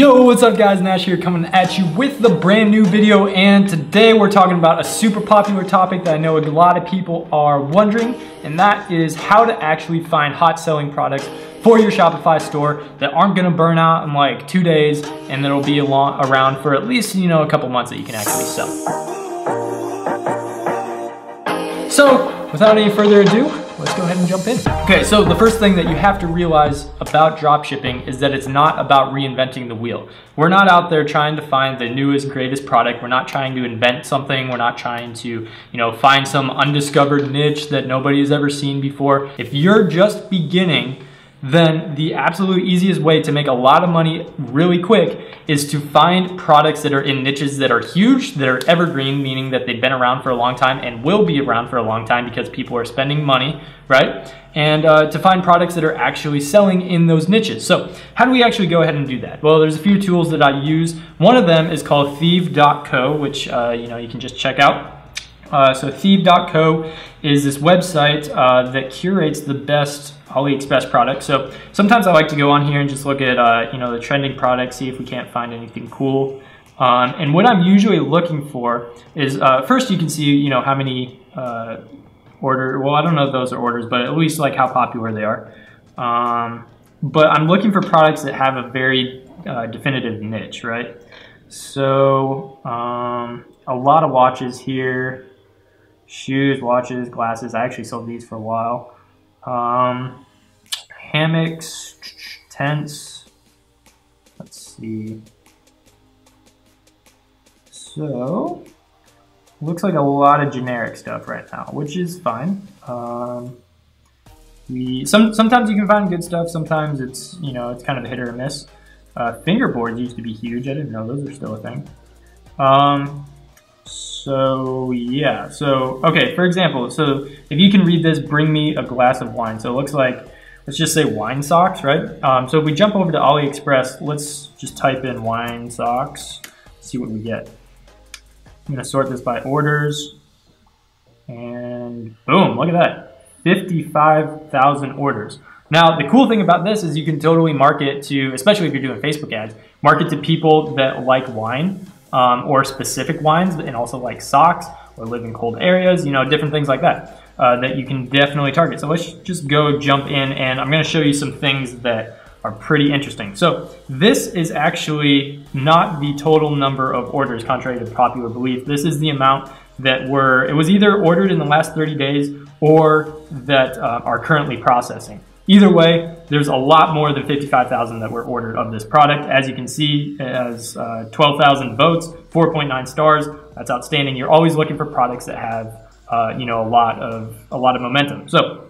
Yo, what's up guys? Nash here coming at you with the brand new video, and today we're talking about a super popular topic that I know a lot of people are wondering, and that is how to actually find hot selling products for your Shopify store that aren't gonna burn out in like 2 days and that'll be around for at least, a couple months that you can actually sell. So without any further ado, let's go ahead and jump in. Okay, so the first thing that you have to realize about dropshipping is that it's not about reinventing the wheel. We're not out there trying to find the newest, greatest product. We're not trying to invent something. We're not trying to, find some undiscovered niche that nobody has ever seen before. If you're just beginning, then the absolute easiest way to make a lot of money really quick is to find products that are in niches that are huge, that are evergreen, meaning that they've been around for a long time and will be around for a long time because people are spending money, right? And to find products that are actually selling in those niches. So how do we actually go ahead and do that? Well, there's a few tools that I use. One of them is called Thieve.co, which you can just check out. So Thieve.co is this website that curates the best AliExpress products. So sometimes I like to go on here and just look at the trending products, see if we can't find anything cool. And what I'm usually looking for is first you can see how many well, I don't know if those are orders, but at least like how popular they are. But I'm looking for products that have a very definitive niche, right? So a lot of watches here. Shoes, watches, glasses. I actually sold these for a while. Hammocks, tents. Let's see. So, looks like a lot of generic stuff right now, which is fine. Sometimes you can find good stuff. Sometimes it's it's kind of a hit or a miss. Fingerboards used to be huge. I didn't know those are still a thing. So yeah, okay, for example, so if you can read this, bring me a glass of wine. So it looks like, let's just say wine socks, right? So if we jump over to AliExpress, let's just type in wine socks, see what we get. I'm gonna sort this by orders, and boom, look at that, 55,000 orders. Now, the cool thing about this is you can totally market to, especially if you're doing Facebook ads, market to people that like wine. Or specific wines, and also like socks, or live in cold areas, different things like that, that you can definitely target. So let's just go jump in, and I'm gonna show you some things that are pretty interesting. So this is actually not the total number of orders, contrary to popular belief. This is the amount that it was either ordered in the last 30 days or that are currently processing. Either way, there's a lot more than 55,000 that were ordered of this product. As you can see, it has 12,000 votes, 4.9 stars. That's outstanding. You're always looking for products that have, a lot of momentum. So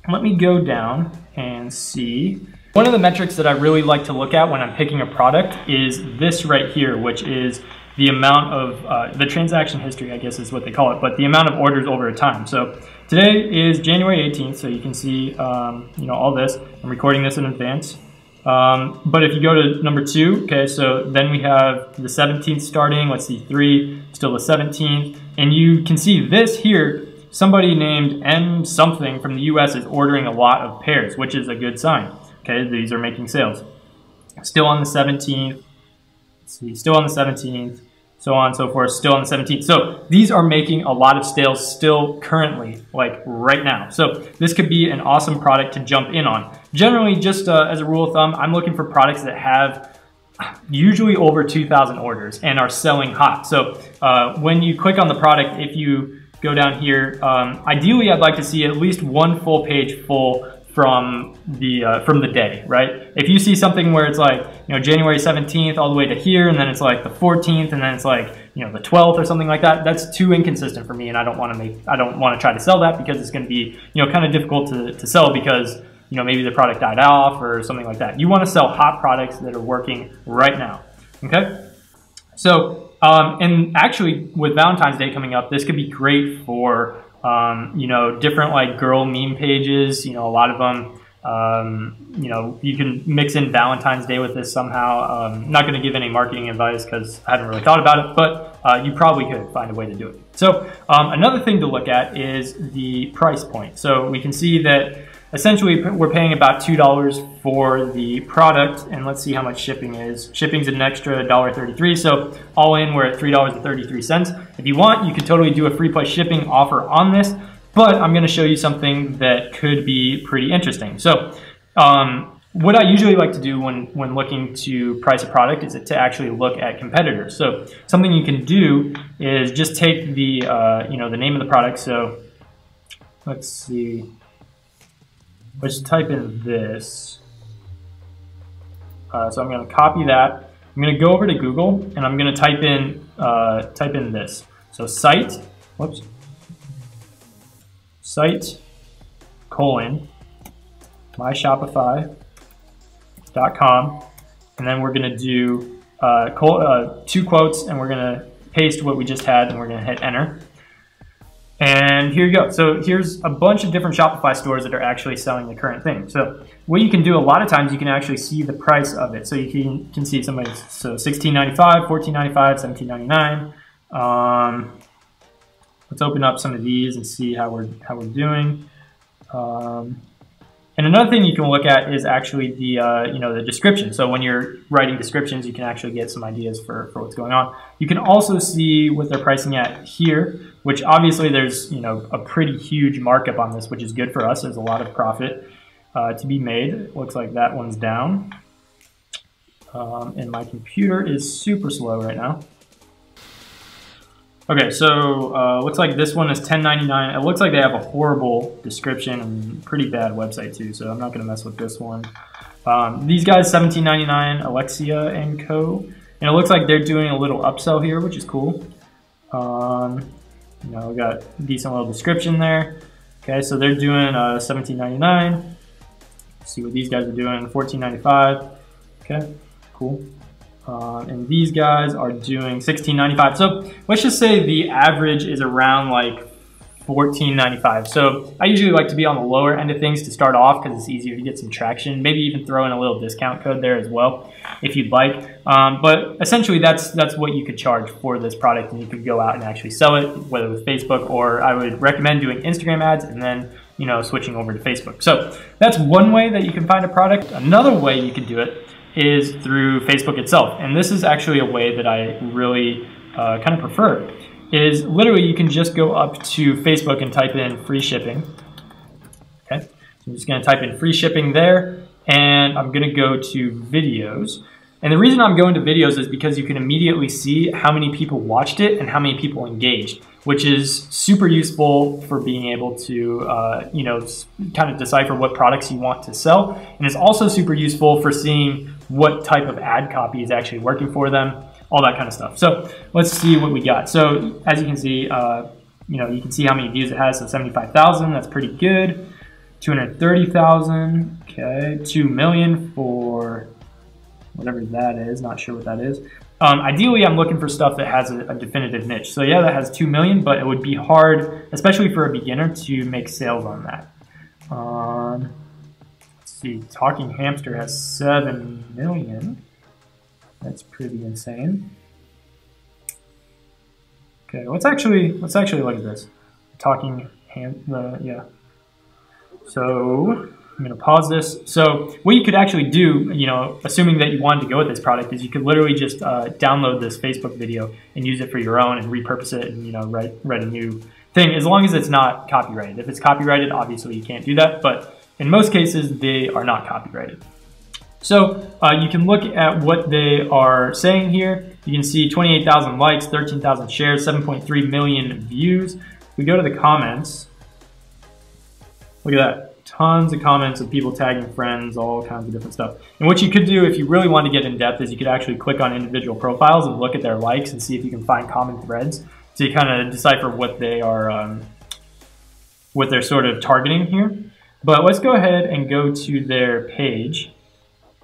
let me go down and see. One of the metrics that I really like to look at when I'm picking a product is this right here, which is the amount of the transaction history, I guess is what they call it, but the amount of orders over a time. So today is January 18th, so you can see all this. I'm recording this in advance. But if you go to number 2, okay, so then we have the 17th starting. Let's see, 3, still the 17th, and you can see this here. Somebody named M something from the US is ordering a lot of pairs, which is a good sign. Okay, these are making sales. Still on the 17th. See, still on the 17th, so on and so forth, still on the 17th. So these are making a lot of sales still currently, like right now. So this could be an awesome product to jump in on. Generally, just as a rule of thumb, I'm looking for products that have usually over 2,000 orders and are selling hot. So when you click on the product, if you go down here, ideally I'd like to see at least one full page full from the day, right? If you see something where it's like, January 17th all the way to here, and then it's like the 14th, and then it's like, the 12th or something like that, that's too inconsistent for me, and I don't want to try to sell that because it's going to be, kind of difficult to sell because, maybe the product died off or something like that. You want to sell hot products that are working right now, okay? So, and actually with Valentine's Day coming up, this could be great for different like girl meme pages, a lot of them, you can mix in Valentine's Day with this somehow. I'm not going to give any marketing advice because I haven't really thought about it, but you probably could find a way to do it. So another thing to look at is the price point. So we can see that essentially we're paying about $2 for the product, and let's see how much shipping is. Shipping's an extra $1.33, so all in we're at $3.33. If you want, you could totally do a free plus shipping offer on this, but I'm gonna show you something that could be pretty interesting. So what I usually like to do when looking to price a product is to actually look at competitors. So something you can do is just take the the name of the product. So let's see, let's type in this. So I'm going to copy that. I'm going to go over to Google and I'm going to type in this. So site colon myshopify.com, and then we're going to do 2 quotes, and we're going to paste what we just had, and we're going to hit enter. And here you go. So here's a bunch of different Shopify stores that are actually selling the current thing. So what you can do a lot of times, you can actually see the price of it. So you can see somebody's, so $16.95, $14.95, $17.99. Let's open up some of these and see how we're doing. And another thing you can look at is actually the the description. So when you're writing descriptions, you can actually get some ideas for what's going on. You can also see what they're pricing at here, which obviously there's a pretty huge markup on this, which is good for us. There's a lot of profit to be made. It looks like that one's down, and my computer is super slow right now. Okay, so looks like this one is $10.99. It looks like they have a horrible description and pretty bad website too, so I'm not gonna mess with this one. These guys, $17.99, Alexia and Co. And it looks like they're doing a little upsell here, which is cool. We got a decent little description there. Okay, so they're doing $17.99. See what these guys are doing, $14.95. Okay, cool. And these guys are doing $16.95. So let's just say the average is around like $14.95. So I usually like to be on the lower end of things to start off because it's easier to get some traction. Maybe even throw in a little discount code there as well if you'd like. But essentially that's what you could charge for this product, and you could go out and actually sell it, whether with Facebook, or I would recommend doing Instagram ads and then switching over to Facebook. So that's one way that you can find a product. Another way you can do it is through Facebook itself. And this is actually a way that I really kind of prefer, is literally you can just go up to Facebook and type in free shipping. Okay, so I'm just gonna type in free shipping there, and I'm gonna go to videos. And the reason I'm going to videos is because you can immediately see how many people watched it and how many people engaged, which is super useful for being able to, kind of decipher what products you want to sell. And it's also super useful for seeing what type of ad copy is actually working for them, all that kind of stuff. So let's see what we got. So as you can see, you can see how many views it has. So 75,000, that's pretty good. 230,000, okay. 2 million for whatever that is, not sure what that is. Ideally, I'm looking for stuff that has a definitive niche. So yeah, that has 2 million, but it would be hard, especially for a beginner, to make sales on that. Let's see, Talking Hamster has 7 million. That's pretty insane. Okay, let's actually look at this. Talking yeah. So I'm going to pause this. So what you could actually do, assuming that you wanted to go with this product, is you could literally just download this Facebook video and use it for your own and repurpose it and, write a new thing, as long as it's not copyrighted. If it's copyrighted, obviously you can't do that, but in most cases, they are not copyrighted. So you can look at what they are saying here. You can see 28,000 likes, 13,000 shares, 7.3 million views. We go to the comments. Look at that. Tons of comments of people tagging friends, all kinds of different stuff. And what you could do if you really want to get in depth is you could actually click on individual profiles and look at their likes and see if you can find common threads to kind of decipher what they are, what they're sort of targeting here. But let's go ahead and go to their page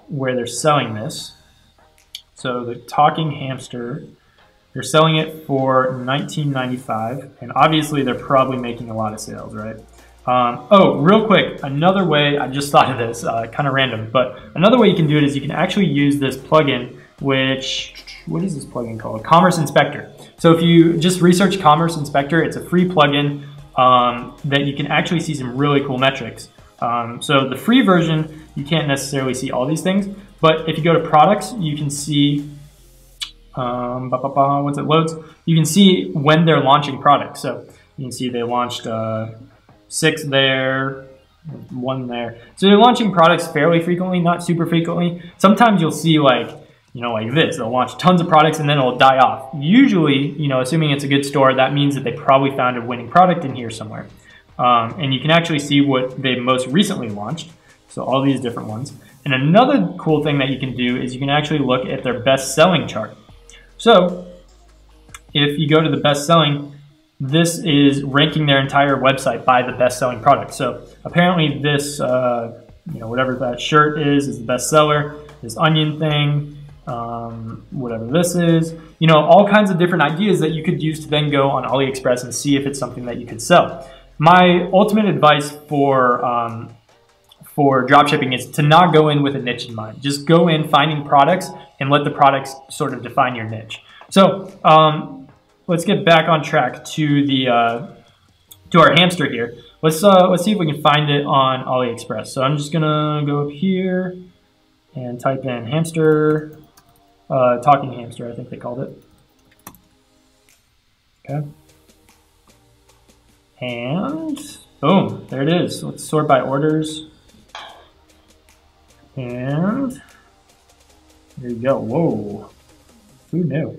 where they're selling this. So the Talking Hamster, they're selling it for $19.95, and obviously they're probably making a lot of sales, right? Oh, real quick, another way, I just thought of this, kind of random, but another way you can do it is you can actually use this plugin, what is this plugin called? Commerce Inspector. So if you just research Commerce Inspector, it's a free plugin that you can actually see some really cool metrics. So the free version, you can't necessarily see all these things, but if you go to products, you can see, once it loads, you can see when they're launching products. So you can see they launched 6 there, 1 there. So they're launching products fairly frequently, not super frequently. Sometimes you'll see like, you know, like this, they'll launch tons of products and then it'll die off. Usually, you know, assuming it's a good store, that means that they probably found a winning product in here somewhere. And you can actually see what they most recently launched. So all these different ones. And another cool thing that you can do is you can actually look at their best selling chart. So if you go to the best selling, this is ranking their entire website by the best selling product. So apparently this, you know, whatever that shirt is the best seller. This onion thing, whatever this is, you know, all kinds of different ideas that you could use to then go on AliExpress and see if it's something that you could sell. My ultimate advice for dropshipping is to not go in with a niche in mind. Just go in finding products and let the products sort of define your niche. So let's get back on track to the to our hamster here. Let's see if we can find it on AliExpress. So I'm just gonna go up here and type in hamster, talking hamster, I think they called it. Okay. And boom, there it is. Let's sort by orders. And there you go. Whoa, who knew?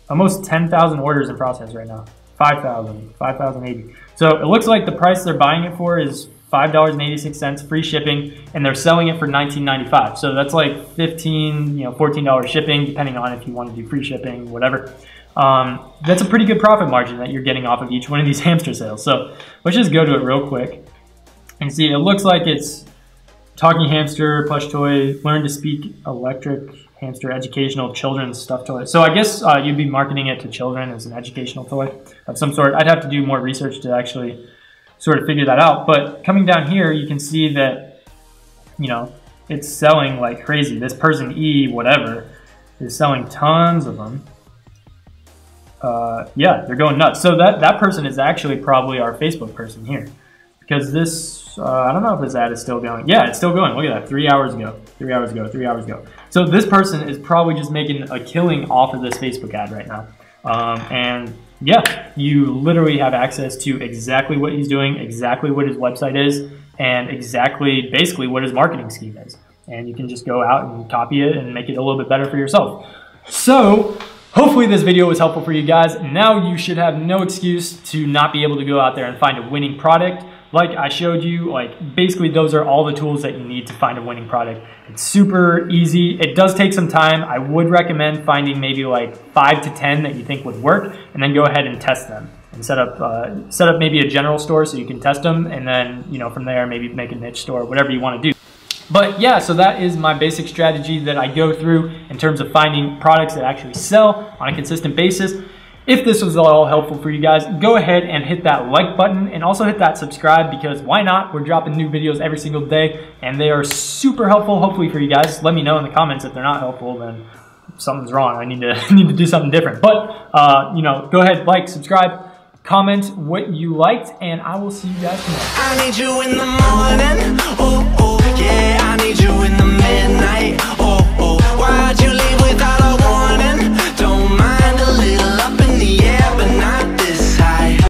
Almost 10,000 orders in process right now. 5,080. So it looks like the price they're buying it for is $5.86 free shipping, and they're selling it for $19.95. So that's like $15, $14 shipping, depending on if you want to do free shipping, whatever. That's a pretty good profit margin that you're getting off of each one of these hamster sales. So let's just go to it real quick and see. It looks like it's talking hamster, plush toy, learn to speak electric hamster, educational children's stuffed toy. So I guess you'd be marketing it to children as an educational toy of some sort. I'd have to do more research to actually sort of figure that out. But coming down here, you can see that, it's selling like crazy. This person E whatever is selling tons of them. Yeah, they're going nuts. So that person is actually probably our Facebook person here, because this, I don't know if this ad is still going. Yeah, it's still going. Look at that, 3 hours ago, 3 hours ago, 3 hours ago. So this person is probably just making a killing off of this Facebook ad right now. And yeah, you literally have access to exactly what he's doing, exactly what his website is, and exactly basically what his marketing scheme is. And you can just go out and copy it and make it a little bit better for yourself. So hopefully this video was helpful for you guys. Now you should have no excuse to not be able to go out there and find a winning product. Like I showed you, basically those are all the tools that you need to find a winning product. It's super easy. It does take some time. I would recommend finding maybe like 5 to 10 that you think would work, and then go ahead and test them and set up maybe a general store so you can test them, and then from there maybe make a niche store, whatever you want to do. But yeah, so that is my basic strategy that I go through in terms of finding products that actually sell on a consistent basis. If this was all helpful for you guys, go ahead and hit that like button, and also hit that subscribe, because why not? We're dropping new videos every single day and they are super helpful, hopefully, for you guys. Let me know in the comments if they're not helpful, then something's wrong. I need to do something different. But go ahead, like, subscribe, comment what you liked, and I will see you guys tomorrow. I need you in the morning, oh yeah, I need you in the midnight.